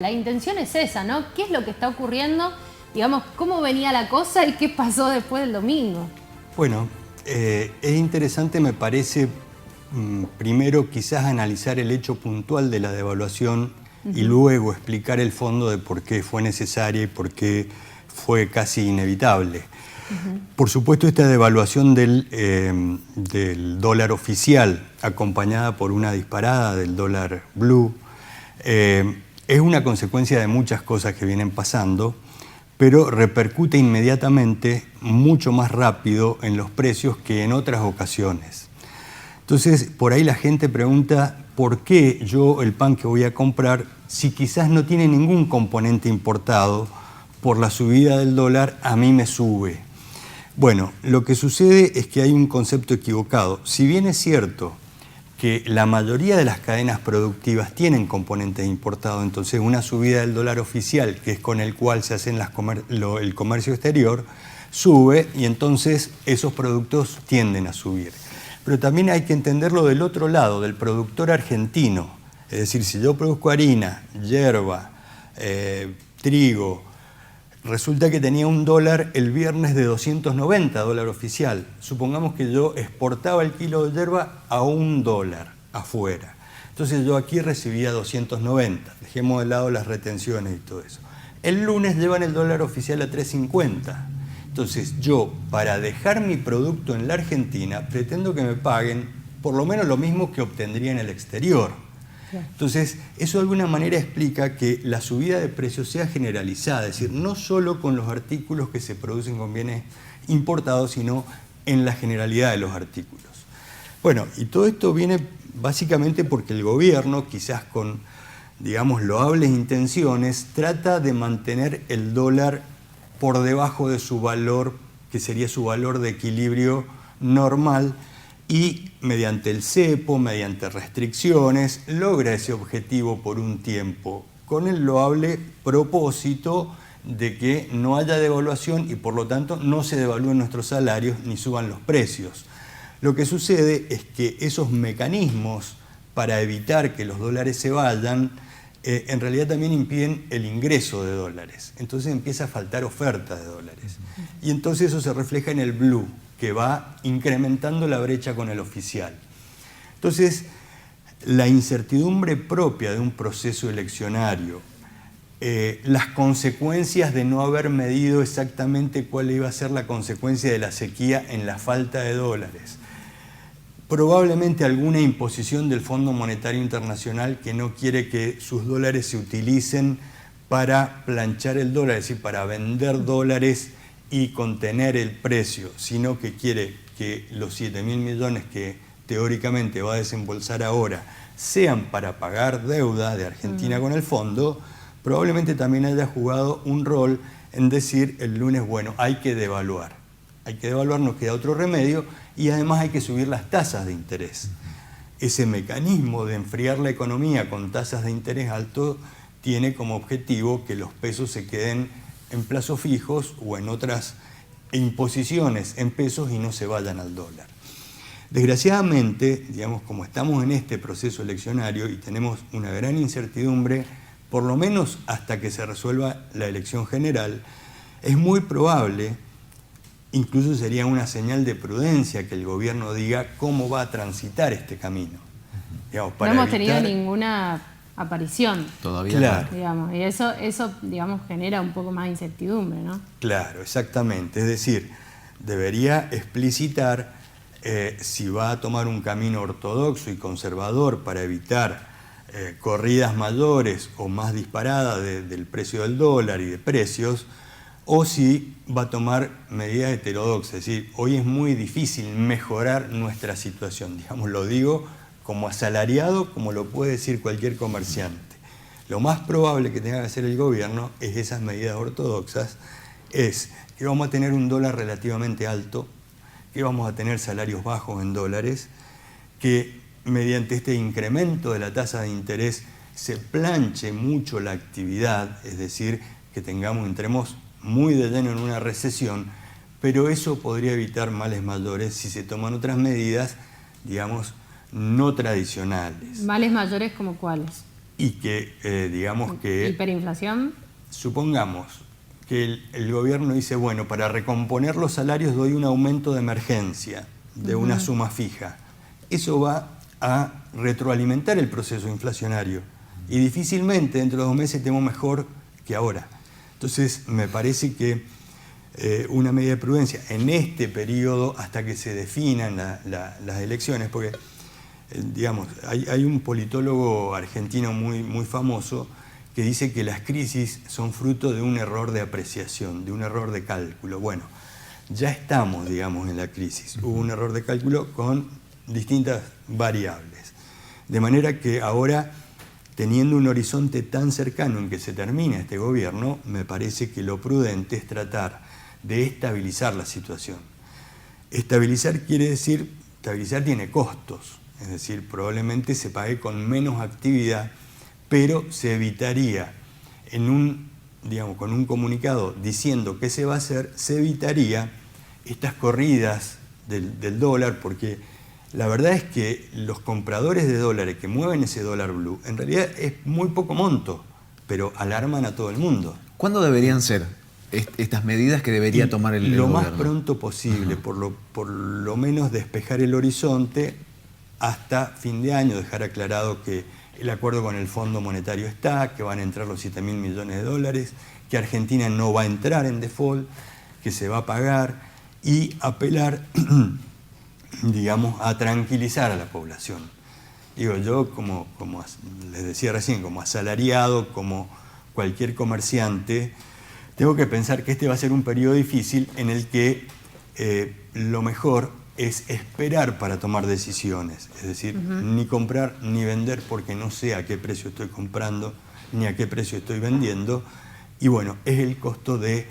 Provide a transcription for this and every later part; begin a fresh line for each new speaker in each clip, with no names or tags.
La intención es esa, ¿no? ¿Qué es lo que está ocurriendo? Digamos, ¿cómo venía la cosa y qué pasó después del domingo?
Bueno, es interesante, me parece, primero quizás analizar el hecho puntual de la devaluación y luego explicar el fondo de por qué fue necesaria y por qué fue casi inevitable. Por supuesto, esta devaluación del dólar oficial, acompañada por una disparada del dólar blue, es una consecuencia de muchas cosas que vienen pasando, pero repercute inmediatamente mucho más rápido en los precios que en otras ocasiones. Entonces, por ahí la gente pregunta, ¿por qué yo el pan que voy a comprar, si quizás no tiene ningún componente importado, por la subida del dólar a mí me sube? Bueno, lo que sucede es que hay un concepto equivocado. Si bien es cierto que la mayoría de las cadenas productivas tienen componentes importados, entonces una subida del dólar oficial, que es con el cual se hacen el comercio exterior, sube y entonces esos productos tienden a subir. Pero también hay que entenderlo del otro lado, del productor argentino. Es decir, si yo produzco harina, yerba, trigo, resulta que tenía un dólar el viernes de 290 dólar oficial. Supongamos que yo exportaba el kilo de yerba a $1 afuera. Entonces yo aquí recibía 290. Dejemos de lado las retenciones y todo eso. El lunes llevan el dólar oficial a 350. Entonces yo, para dejar mi producto en la Argentina, pretendo que me paguen por lo menos lo mismo que obtendría en el exterior. Entonces, eso de alguna manera explica que la subida de precios sea generalizada, es decir, no solo con los artículos que se producen con bienes importados, sino en la generalidad de los artículos. Bueno, y todo esto viene básicamente porque el gobierno, quizás con, digamos, loables intenciones, trata de mantener el dólar por debajo de su valor, que sería su valor de equilibrio normal, y mediante el cepo, mediante restricciones, logra ese objetivo por un tiempo, con el loable propósito de que no haya devaluación y por lo tanto no se devalúen nuestros salarios ni suban los precios. Lo que sucede es que esos mecanismos para evitar que los dólares se vayan, en realidad también impiden el ingreso de dólares. Entonces empieza a faltar oferta de dólares. Y entonces eso se refleja en el blue, que va incrementando la brecha con el oficial. Entonces, la incertidumbre propia de un proceso eleccionario, las consecuencias de no haber medido exactamente cuál iba a ser la consecuencia de la sequía en la falta de dólares, probablemente alguna imposición del Fondo Monetario Internacional que no quiere que sus dólares se utilicen para planchar el dólar, es decir, para vender dólares y contener el precio, sino que quiere que los 7.000 millones que teóricamente va a desembolsar ahora sean para pagar deuda de Argentina con el fondo, probablemente también haya jugado un rol en decir el lunes, bueno, hay que devaluar, no queda otro remedio y además hay que subir las tasas de interés. Ese mecanismo de enfriar la economía con tasas de interés alto tiene como objetivo que los pesos se queden en plazos fijos o en otras imposiciones en pesos y no se vayan al dólar. Desgraciadamente, digamos, como estamos en este proceso eleccionario y tenemos una gran incertidumbre, por lo menos hasta que se resuelva la elección general, es muy probable, incluso sería una señal de prudencia que el gobierno diga cómo va a transitar este camino. Digamos, para
no hemos tenido ninguna aparición.
Todavía
claro.
Digamos, y eso digamos, genera un poco más de incertidumbre, ¿no?
Claro, exactamente. Es decir, debería explicitar si va a tomar un camino ortodoxo y conservador para evitar corridas mayores o más disparadas del precio del dólar y de precios, o si va a tomar medidas heterodoxas. Es decir, hoy es muy difícil mejorar nuestra situación, digamos, lo digo como asalariado, como lo puede decir cualquier comerciante. Lo más probable que tenga que hacer el gobierno es esas medidas ortodoxas, es que vamos a tener un dólar relativamente alto, que vamos a tener salarios bajos en dólares, que mediante este incremento de la tasa de interés se planche mucho la actividad, es decir, que entremos muy de lleno en una recesión, pero eso podría evitar males mayores si se toman otras medidas, digamos, no tradicionales.
¿Males mayores como cuáles?
y que, digamos que...
¿Hiperinflación?
Supongamos que el gobierno dice, bueno, para recomponer los salarios doy un aumento de emergencia de una suma fija. Eso va a retroalimentar el proceso inflacionario y difícilmente dentro de 2 meses estemos mejor que ahora. Entonces, me parece que una medida de prudencia en este periodo hasta que se definan las elecciones, porque, digamos, hay un politólogo argentino muy famoso que dice que las crisis son fruto de un error de apreciación, de un error de cálculo. Bueno, ya estamos, digamos, en la crisis. Hubo un error de cálculo con distintas variables. De manera que ahora, teniendo un horizonte tan cercano en que se termina este gobierno, me parece que lo prudente es tratar de estabilizar la situación. Estabilizar quiere decir, estabilizar tiene costos, es decir, probablemente se pague con menos actividad, pero se evitaría, con un comunicado diciendo qué se va a hacer, se evitaría estas corridas del dólar, porque la verdad es que los compradores de dólares que mueven ese dólar blue, en realidad es muy poco monto, pero alarman a todo el mundo.
¿Cuándo deberían ser estas medidas que debería tomar el
lo
gobierno?
Más pronto posible, por lo menos despejar el horizonte hasta fin de año, dejar aclarado que el acuerdo con el Fondo Monetario está, que van a entrar los 7.000 millones de dólares, que Argentina no va a entrar en default, que se va a pagar, y apelar, digamos, a tranquilizar a la población. Digo, yo, como les decía recién, como asalariado, como cualquier comerciante, tengo que pensar que este va a ser un periodo difícil en el que lo mejor es esperar para tomar decisiones. Es decir, ni comprar ni vender porque no sé a qué precio estoy comprando ni a qué precio estoy vendiendo. Y bueno, es el costo de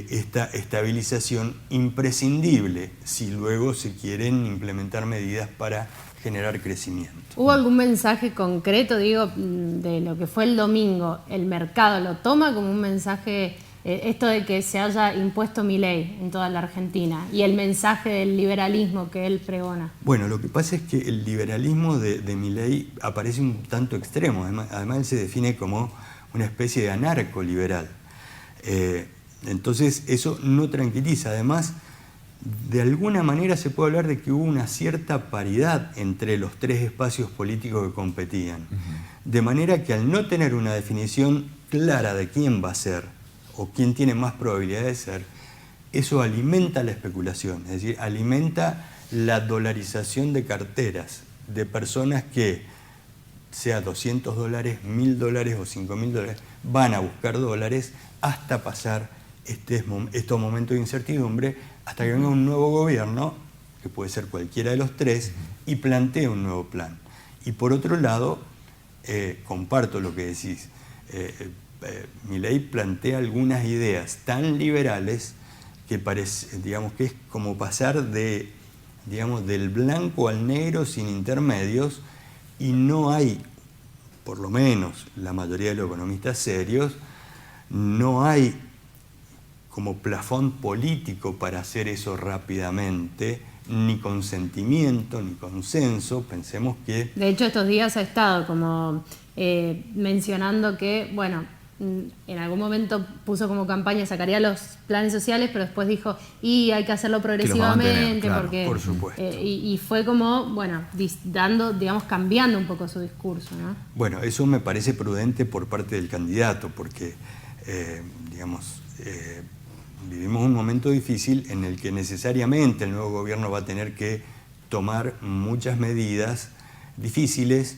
esta estabilización imprescindible si luego se quieren implementar medidas para generar crecimiento.
¿Hubo algún mensaje concreto, digo, de lo que fue el domingo? ¿El mercado lo toma como un mensaje, esto de que se haya impuesto Milei en toda la Argentina, y el mensaje del liberalismo que él pregona?
Bueno, lo que pasa es que el liberalismo de Milei aparece un tanto extremo. Además él se define como una especie de anarcoliberal. Entonces eso no tranquiliza. Además, de alguna manera se puede hablar de que hubo una cierta paridad entre los 3 espacios políticos que competían. De manera que al no tener una definición clara de quién va a ser o quién tiene más probabilidad de ser, eso alimenta la especulación, es decir, alimenta la dolarización de carteras de personas que, sea $200, $1.000 o $5.000, van a buscar dólares hasta pasar estos momentos de incertidumbre, hasta que venga un nuevo gobierno, que puede ser cualquiera de los 3, y plantee un nuevo plan. Y por otro lado, comparto lo que decís, Milei plantea algunas ideas tan liberales que parece, digamos, que es como pasar del blanco al negro sin intermedios, y no hay, por lo menos la mayoría de los economistas serios, no hay como plafón político para hacer eso rápidamente, ni consentimiento, ni consenso. Pensemos que...
De hecho, estos días ha estado como mencionando que, bueno, en algún momento puso como campaña, sacaría los planes sociales, pero después dijo, y hay que hacerlo progresivamente,
claro,
porque...
Por supuesto.
Y fue como, bueno, cambiando un poco su discurso, ¿no?
Bueno, eso me parece prudente por parte del candidato, porque, vivimos un momento difícil en el que necesariamente el nuevo gobierno va a tener que tomar muchas medidas difíciles,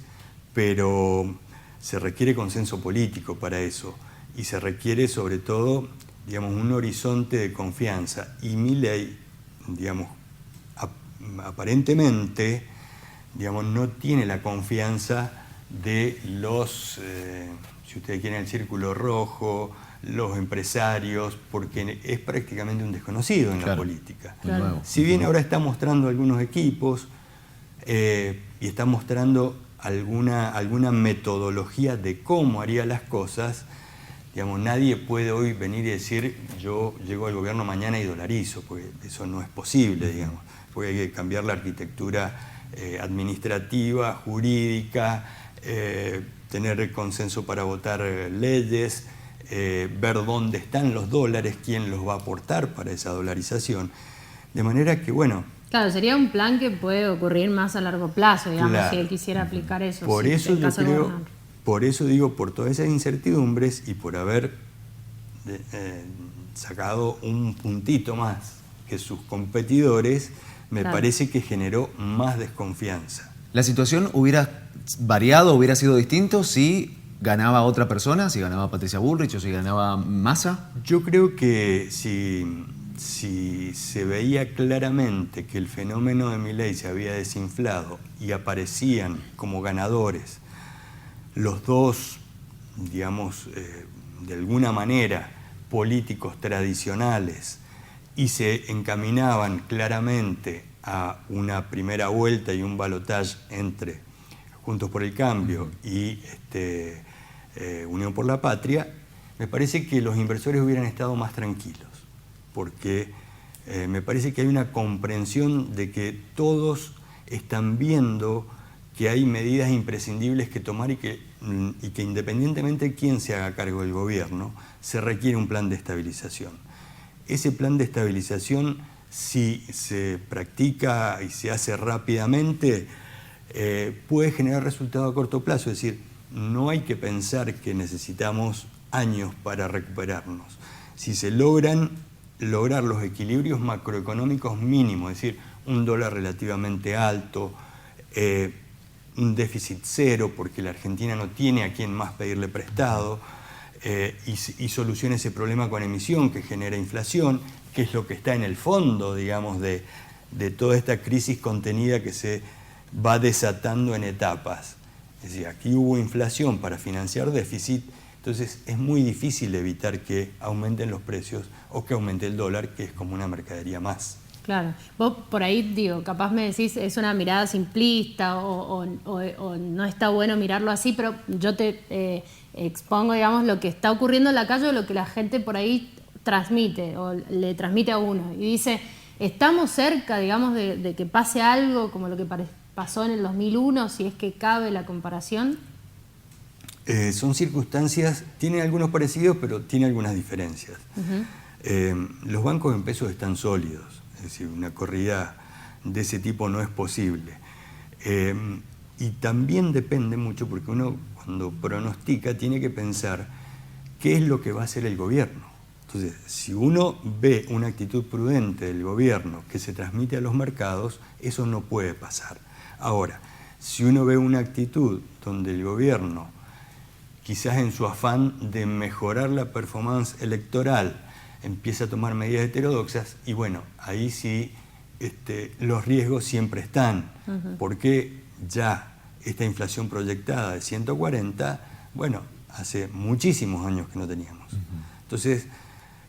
pero se requiere consenso político para eso, y se requiere sobre todo, un horizonte de confianza. Y Milei, aparentemente, no tiene la confianza de los, si ustedes quieren, el círculo rojo, los empresarios, porque es prácticamente un desconocido en la política.
Claro.
Si bien ahora está mostrando algunos equipos y está mostrando alguna metodología de cómo haría las cosas, nadie puede hoy venir y decir yo llego al gobierno mañana y dolarizo, porque eso no es posible, porque hay que cambiar la arquitectura administrativa, jurídica, tener consenso para votar leyes, ver dónde están los dólares, quién los va a aportar para esa dolarización. De manera que, bueno...
Claro, sería un plan que puede ocurrir más a largo plazo, digamos,
claro,
si él quisiera aplicar eso.
Por eso yo creo, por eso digo, por todas esas incertidumbres y por haber sacado un puntito más que sus competidores, me parece que generó más desconfianza.
¿La situación hubiera variado, hubiera sido distinto si ganaba otra persona, si ganaba Patricia Bullrich o si ganaba Massa?
Yo creo que si se veía claramente que el fenómeno de Milei se había desinflado y aparecían como ganadores los dos, digamos, de alguna manera, políticos tradicionales y se encaminaban claramente a una primera vuelta y un balotaje entre Juntos por el Cambio y Unión por la Patria, me parece que los inversores hubieran estado más tranquilos, porque me parece que hay una comprensión de que todos están viendo que hay medidas imprescindibles que tomar y que independientemente de quién se haga cargo del gobierno, se requiere un plan de estabilización. Ese plan de estabilización, si se practica y se hace rápidamente, puede generar resultados a corto plazo. Es decir, no hay que pensar que necesitamos años para recuperarnos. Si se lograr los equilibrios macroeconómicos mínimos, es decir, un dólar relativamente alto, un déficit cero, porque la Argentina no tiene a quién más pedirle prestado, y solucione ese problema con emisión que genera inflación, que es lo que está en el fondo, digamos, de toda esta crisis contenida que se va desatando en etapas. Es decir, aquí hubo inflación para financiar déficit, entonces es muy difícil evitar que aumenten los precios o que aumente el dólar, que es como una mercadería más.
Claro. Vos por ahí, digo, capaz me decís es una mirada simplista o no está bueno mirarlo así, pero yo te expongo, digamos, lo que está ocurriendo en la calle o lo que la gente por ahí transmite o le transmite a uno. Y dice, estamos cerca, digamos, de que pase algo como lo que pasó en el 2001, si es que cabe la comparación.
Son circunstancias, tienen algunos parecidos, pero tienen algunas diferencias. Los bancos en pesos están sólidos, es decir, una corrida de ese tipo no es posible. Y también depende mucho, porque uno cuando pronostica tiene que pensar qué es lo que va a hacer el gobierno. Entonces, si uno ve una actitud prudente del gobierno que se transmite a los mercados, eso no puede pasar. Ahora, si uno ve una actitud donde el gobierno, quizás en su afán de mejorar la performance electoral, empieza a tomar medidas heterodoxas, y bueno, ahí sí los riesgos siempre están, porque ya esta inflación proyectada de 140, bueno, hace muchísimos años que no teníamos. Entonces,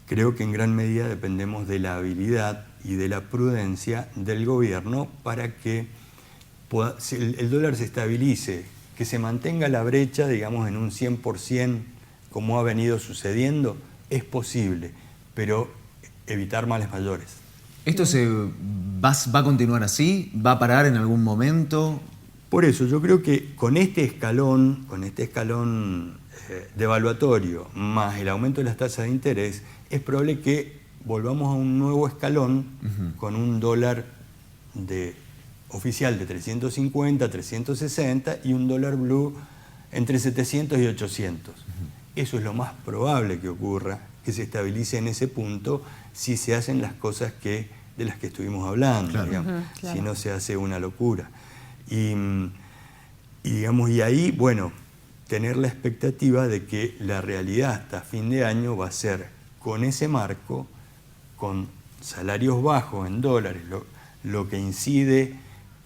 creo que en gran medida dependemos de la habilidad y de la prudencia del gobierno para que el dólar se estabilice, que se mantenga la brecha, digamos, en un 100%, como ha venido sucediendo, es posible, pero evitar males mayores.
¿Esto va a continuar así? ¿Va a parar en algún momento?
Por eso, yo creo que con este escalón devaluatorio, más el aumento de las tasas de interés, es probable que volvamos a un nuevo escalón con un dólar oficial de 350, 360 y un dólar blue entre 700 y 800. Eso es lo más probable que ocurra, que se estabilice en ese punto si se hacen las cosas de las que estuvimos hablando, claro. Digamos, claro. Si no se hace una locura. Y ahí, bueno, tener la expectativa de que la realidad hasta fin de año va a ser con ese marco, con salarios bajos en dólares, lo que incide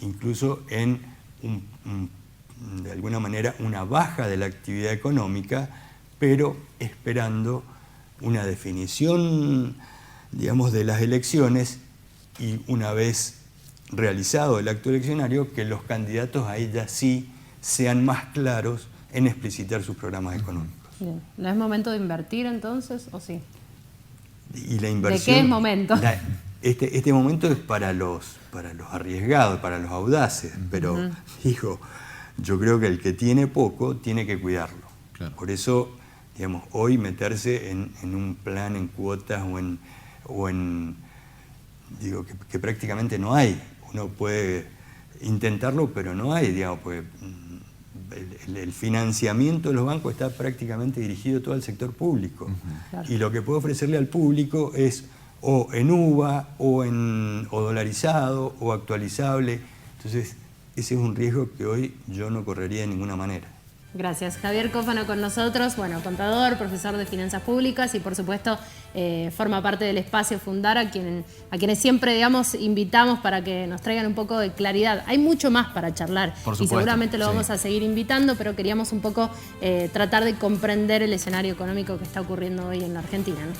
incluso en, de alguna manera, una baja de la actividad económica, pero esperando una definición, digamos, de las elecciones y una vez realizado el acto eleccionario, que los candidatos ahí ya sí sean más claros en explicitar sus programas económicos.
Bien. ¿No es momento de invertir entonces o sí?
Y la inversión,
¿de qué es momento?
Este momento es para los arriesgados, para los audaces, pero digo, yo creo que el que tiene poco tiene que cuidarlo.
Claro.
Por eso, digamos, hoy meterse en un plan, en cuotas o en digo, que prácticamente no hay. Uno puede intentarlo, pero no hay, digamos, porque el financiamiento de los bancos está prácticamente dirigido todo al sector público.
Claro.
Y lo que puede ofrecerle al público es o en UVA, o dolarizado, o actualizable. Entonces, ese es un riesgo que hoy yo no correría de ninguna manera.
Gracias. Javier Cófano con nosotros, bueno, contador, profesor de Finanzas Públicas y por supuesto forma parte del espacio Fundar a quienes siempre, digamos, invitamos para que nos traigan un poco de claridad. Hay mucho más para charlar
Por supuesto,
y seguramente lo vamos
sí.
a seguir invitando, pero queríamos un poco tratar de comprender el escenario económico que está ocurriendo hoy en la Argentina, ¿no?